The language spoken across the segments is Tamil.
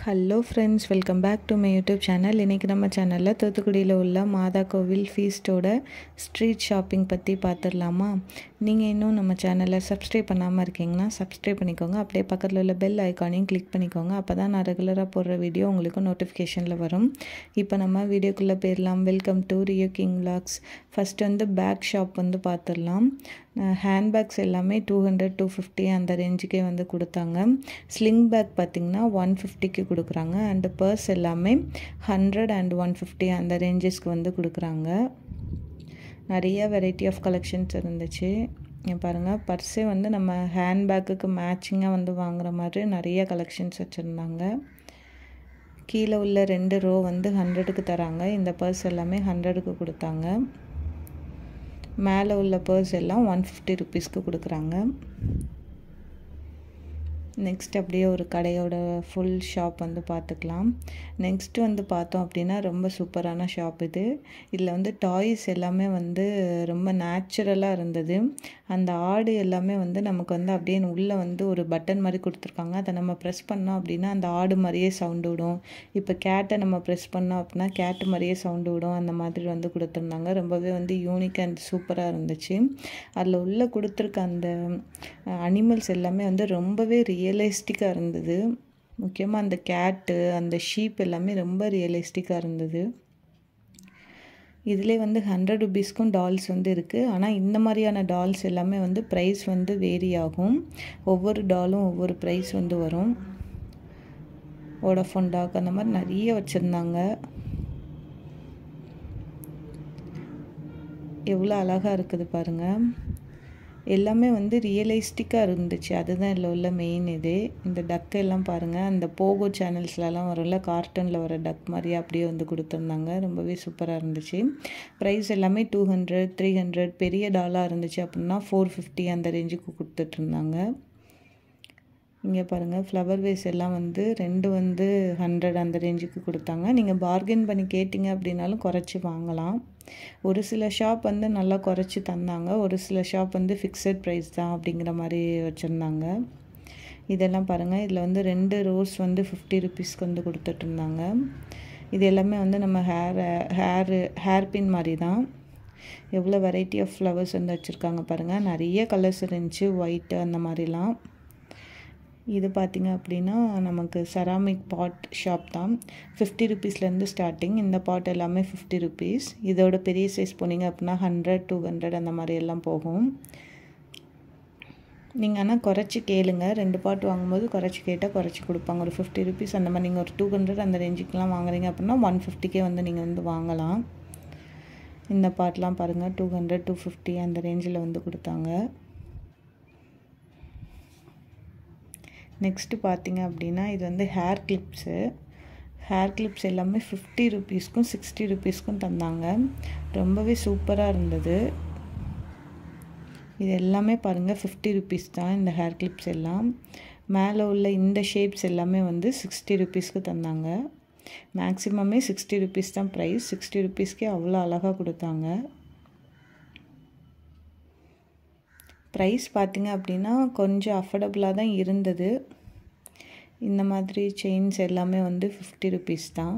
Hello friends, welcome back to my YouTube channel. இன்றைக்கி நம்ம சேனலில் தூத்துக்குடியில் உள்ள மாதா கோவில் ஃபீஸ்ட்டோட ஸ்ட்ரீட் ஷாப்பிங் பற்றி பார்த்துடலாமா? நீங்கள் இன்னும் நம்ம சேனலை சப்ஸ்கிரைப் பண்ணாமல் இருக்கீங்கன்னா சப்ஸ்கிரைப் பண்ணிக்கோங்க. அப்படியே பக்கத்தில் உள்ள பெல் ஐக்கானையும் கிளிக் பண்ணிக்கோங்க. அப்போ தான் நான் ரெகுலராக போடுற வீடியோ உங்களுக்கு நோட்டிஃபிகேஷனில் வரும். இப்போ நம்ம வீடியோக்குள்ளே போயிடலாம். Welcome to Rio King vlogs. First bag shop பார்த்துடலாம். ஹேண்ட்பேக்ஸ் எல்லாமே 200-250 அந்த ரேஞ்சுக்கே கொடுத்தாங்க. ஸ்லிங் பேக் பார்த்திங்கன்னா 150க்கு கொடுக்குறாங்க. அண்டு பர்ஸ் எல்லாமே 100 and 150 அந்த ரேஞ்சஸ்க்கு கொடுக்குறாங்க. நிறைய வெரைட்டி ஆஃப் கலெக்ஷன்ஸ் இருந்துச்சு. பாருங்கள், பர்ஸே நம்ம ஹேண்ட்பேக்குக்கு மேட்சிங்காக வாங்குகிற மாதிரி நிறைய கலெக்ஷன்ஸ் வச்சுருந்தாங்க. கீழே உள்ள 2 ரோ 100க்கு தராங்க. இந்த பர்ஸ் எல்லாமே 100க்கு கொடுத்தாங்க. மேலே உள்ள பர்ஸ் எல்லாம் 150 ருபீஸ்க்கு கொடுக்குறாங்க. நெக்ஸ்ட் அப்படியே ஒரு கடையோட ஃபுல் ஷாப் பார்த்துக்கலாம். நெக்ஸ்ட்டு பார்த்தோம் அப்படின்னா ரொம்ப சூப்பரான ஷாப் இது. இதில் டாய்ஸ் எல்லாமே ரொம்ப நேச்சுரலாக இருந்தது. அந்த ஆடு எல்லாமே நமக்கு அப்படியே உள்ளே ஒரு பட்டன் மாதிரி கொடுத்துருக்காங்க. அதை நம்ம ப்ரெஸ் பண்ணோம் அப்படின்னா அந்த ஆடு மாதிரியே சவுண்டு விடும். இப்போ கேட்டை நம்ம ப்ரெஸ் பண்ணோம் அப்படின்னா கேட்டு மாதிரியே சவுண்டு விடும். அந்த மாதிரி கொடுத்துருந்தாங்க. ரொம்பவே யூனிக் அண்ட் சூப்பராக இருந்துச்சு. அதில் உள்ளே கொடுத்துருக்க அந்த அனிமல்ஸ் எல்லாமே ரொம்பவே ரியலிஸ்டிக்காக இருந்தது. முக்கியமாக அந்த கேட்டு, அந்த ஷீப் எல்லாமே ரொம்ப ரியலிஸ்டிக்காக இருந்தது. இதிலே 100 ருபீஸ்க்கும் டால்ஸ் இருக்குது. ஆனால் இந்த மாதிரியான டால்ஸ் எல்லாமே ப்ரைஸ் வேரி ஆகும். ஒவ்வொரு டாலும் ஒவ்வொரு ப்ரைஸ் வரும். வோடாஃபோன் டாக் அந்த மாதிரி நிறைய வச்சுருந்தாங்க. எவ்வளோ அழகாக இருக்குது பாருங்கள். எல்லாமே ரியலிஸ்டிக்காக இருந்துச்சு. அதுதான் இதில் உள்ள மெயின் இது. இந்த டக்கெல்லாம் பாருங்கள், அந்த போகோ சேனல்ஸ்லலாம் வரும்ல, கார்ட்டூனில் வர டக் மாதிரியே அப்படியே கொடுத்துருந்தாங்க. ரொம்பவே சூப்பராக இருந்துச்சு. ப்ரைஸ் எல்லாமே 200, 300. பெரிய டாலாக இருந்துச்சு அப்படின்னா 450 அந்த ரேஞ்சுக்கு கொடுத்துட்ருந்தாங்க. இங்கே பாருங்கள், ஃப்ளவர் வேஸ் எல்லாம் 2 100 அந்த ரேஞ்சுக்கு கொடுத்தாங்க. நீங்கள் பார்கெயின் பண்ணி கேட்டிங்க அப்படின்னாலும் குறைச்சி வாங்கலாம். ஒரு சில ஷாப் நல்லா குறைச்சி தந்தாங்க. ஒரு சில ஷாப் ஃபிக்ஸட் ப்ரைஸ் தான் அப்படிங்கிற மாதிரி வச்சுருந்தாங்க. இதெல்லாம் பாருங்கள், இதில் 2 ரோஸ் 50 ருபீஸ்க்கு கொடுத்துட்ருந்தாங்க. இது எல்லாமே நம்ம ஹேர் பின் மாதிரி தான். எவ்வளோ வெரைட்டி ஆஃப் ஃப்ளவர்ஸ் வச்சுருக்காங்க பாருங்கள். நிறைய கலர்ஸ் இருந்துச்சு, ஒயிட்டு அந்த மாதிரிலாம். இது பார்த்திங்க அப்படின்னா நமக்கு செராமிக் பாட் ஷாப் தான். 50 ருபீஸ்லேருந்து ஸ்டார்டிங். இந்த பாட் எல்லாமே 50 ருபீஸ். இதோட பெரிய சைஸ் போனீங்க அப்படின்னா 100, 200 அந்த மாதிரி எல்லாம் போகும். நீங்கள் ஆனால் குறைச்சி கேளுங்க. 2 பாட் வாங்கும்போது குறைச்சி கேட்டால் குறைச்சி கொடுப்பாங்க. ஒரு 50 ருபீஸ் அந்த மாதிரி. நீங்கள் ஒரு 200 அந்த ரேஞ்சுக்கெலாம் வாங்குறீங்க அப்படின்னா 150க்கே நீங்கள் வாங்கலாம். இந்த பாட்லாம் பாருங்கள், 200, 250 அந்த ரேஞ்சில் கொடுத்தாங்க. நெக்ஸ்ட்டு பார்த்திங்க அப்படின்னா இது ஹேர் கிளிப்ஸு. ஹேர் கிளிப்ஸ் எல்லாமே 50 ருபீஸ்க்கும் 60 ருபீஸ்க்கும் தந்தாங்க. ரொம்பவே சூப்பராக இருந்தது. இது எல்லாமே பாருங்கள் 50 ருபீஸ் தான் இந்த ஹேர் கிளிப்ஸ் எல்லாம். மேலே உள்ள இந்த ஷேப்ஸ் எல்லாமே 60 ருபீஸ்க்கு தந்தாங்க. மேக்ஸிமமே 60 ருபீஸ் தான் ப்ரைஸ். 60 ருபீஸ்க்கே அவ்வளோ அழகாக கொடுத்தாங்க. ப்ரைஸ் பார்த்திங்க அப்படின்னா கொஞ்சம் அஃபோர்டபுளாக தான் இருந்தது. இந்த மாதிரி செயின்ஸ் எல்லாமே 50 ருபீஸ் தான்.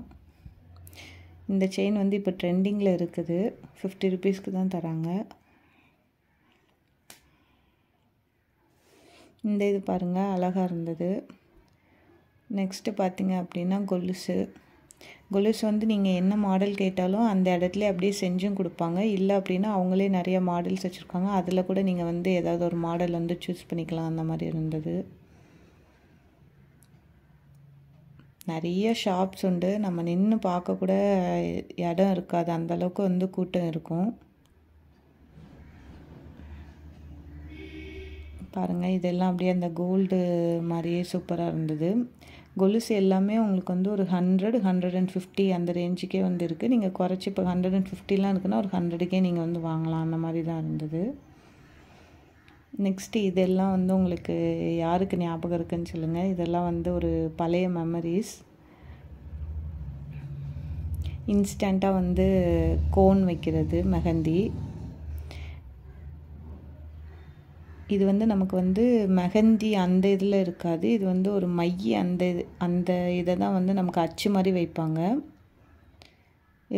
இந்த செயின் இப்போ ட்ரெண்டிங்கில் இருக்குது. 50 ருபீஸ்க்கு தான் தராங்க. இந்த இது பாருங்கள், அழகாக இருந்தது. நெக்ஸ்ட்டு பார்த்திங்க அப்படின்னா கொலுசு. நீங்கள் என்ன மாடல் கேட்டாலும் அந்த இடத்துல அப்படியே செஞ்சும் கொடுப்பாங்க. இல்லை அப்படின்னா அவங்களே நிறைய மாடல்ஸ் வச்சுருக்காங்க. அதில் கூட நீங்கள் ஏதாவது ஒரு மாடல் சூஸ் பண்ணிக்கலாம். அந்த மாதிரி இருந்தது. நிறைய ஷாப்ஸ் உண்டு. நம்ம நின்று பார்க்க கூட இடம் இருக்காது. அந்தளவுக்கு கூட்டம் இருக்கும். பாருங்கள், இதெல்லாம் அப்படியே அந்த கோல்டு மாதிரியே சூப்பராக இருந்தது. கொலுசு எல்லாமே உங்களுக்கு ஒரு 100, 150 அந்த ரேஞ்சுக்கே இருக்குது. நீங்கள் குறைச்சி இப்போ 150லாம் இருக்குன்னா ஒரு 100க்கே நீங்கள் வாங்கலாம். அந்த மாதிரி தான் இருந்தது. நெக்ஸ்ட்டு இதெல்லாம் உங்களுக்கு யாருக்கு ஞாபகம் இருக்குதுன்னு சொல்லுங்கள். இதெல்லாம் ஒரு பழைய மெமரிஸ். இன்ஸ்டண்ட்டாக கோன் வைக்கிறது, மெஹந்தி. இது வந்து நமக்கு வந்து மெஹந்தி அந்த இதில் இருக்காது. இது வந்து ஒரு மை அந்த இதை தான் வந்து நமக்கு அச்சு மாதிரி வைப்பாங்க.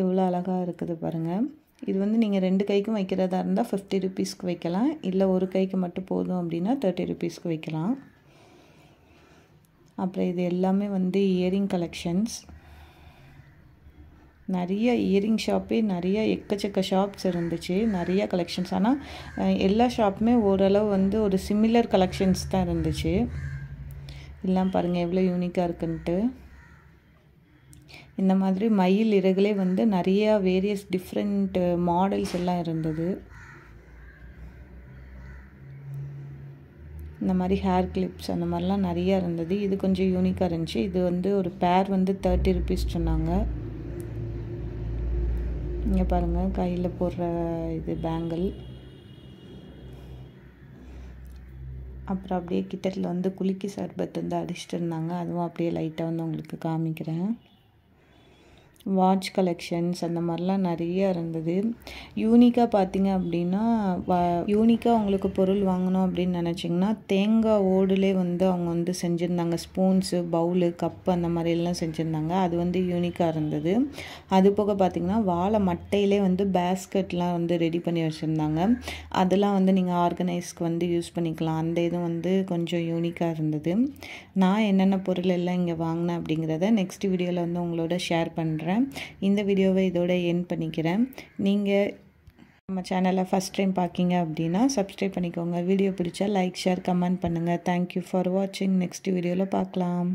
எவ்வளோ அழகாக இருக்குது பாருங்கள். இது வந்து நீங்கள் 2 கைக்கும் வைக்கிறதா இருந்தால் 50 ருபீஸ்க்கு வைக்கலாம். இல்லை ஒரு கைக்கு மட்டும் போதும் அப்படின்னா 30 ருபீஸ்க்கு வைக்கலாம். அப்புறம் இது எல்லாமே வந்து இயரிங் கலெக்ஷன்ஸ். நிறைய இயரிங் ஷாப்பே நிறைய எக்கச்சக்க ஷாப்ஸ் இருந்துச்சு, நிறைய கலெக்ஷன்ஸ். ஆனால் எல்லா ஷாப்புமே ஓரளவு வந்து ஒரு சிமிலர் கலெக்ஷன்ஸ் தான் இருந்துச்சு. எல்லாம் பாருங்கள் எவ்வளோ யூனிக்காக இருக்குன்ட்டு. இந்த மாதிரி மயில் இறகுலே வந்து நிறையா வேரியஸ் டிஃப்ரெண்ட் மாடல்ஸ் எல்லாம் இருந்தது. இந்த மாதிரி ஹேர் கிளிப்ஸ் அந்த மாதிரிலாம் நிறையா இருந்தது. இது கொஞ்சம் யூனிக்காக இருந்துச்சு. இது வந்து ஒரு பேர் வந்து 30 ருபீஸ் சொன்னாங்க. இங்கே பாருங்கள் கையில் போடுற இது பேங்கிள். அப்புறம் அப்படியே கிட்டத்தில் வந்து குலுக்கி சர்பத் வந்து அடிச்சுட்டு இருந்தாங்க. அதுவும் அப்படியே லைட்டாக வந்து உங்களுக்கு காமிக்கிறேன். வாட்ச் கலெக்ஷன்ஸ் அந்த மாதிரிலாம் நிறைய இருந்தது. யூனிக்காக பார்த்தீங்க அப்படின்னா யூனிக்காக உங்களுக்கு பொருள் வாங்கணும் அப்படின்னு நினச்சிங்கன்னா தேங்காய் ஓடுலே வந்து அவங்க வந்து செஞ்சுருந்தாங்க. ஸ்பூன்ஸு, பவுலு, கப்பு அந்த மாதிரிலாம் செஞ்சுருந்தாங்க. அது வந்து யூனிக்காக இருந்தது. அது போக பார்த்திங்கன்னா வாழை மட்டையிலே வந்து பேஸ்கெட்லாம் வந்து ரெடி பண்ணி வச்சுருந்தாங்க. அதெல்லாம் வந்து நீங்கள் ஆர்கனைஸ்க்கு வந்து யூஸ் பண்ணிக்கலாம். அந்த இதுவும் வந்து கொஞ்சம் யூனிக்காக இருந்தது. நான் என்னென்ன பொருள் எல்லாம் இங்கே வாங்கினேன் அப்படிங்கிறத நெக்ஸ்ட் வீடியோவில் வந்து உங்களோட ஷேர் பண்ணுறேன். இந்த வீடியோவை இதோட எண்ட் பண்ணிக்கிறேன். நீங்கள் நம்ம சேனலை ஃபஸ்ட் டைம் பார்க்கிங்க அப்படின்னா சப்ஸ்கிரைப் பண்ணிக்கோங்க. வீடியோ பிடிச்சா லைக், ஷேர், கமெண்ட் பண்ணுங்கள். தேங்க்யூ ஃபார் வாட்சிங். நெக்ஸ்ட் வீடியோவில் பார்க்கலாம்.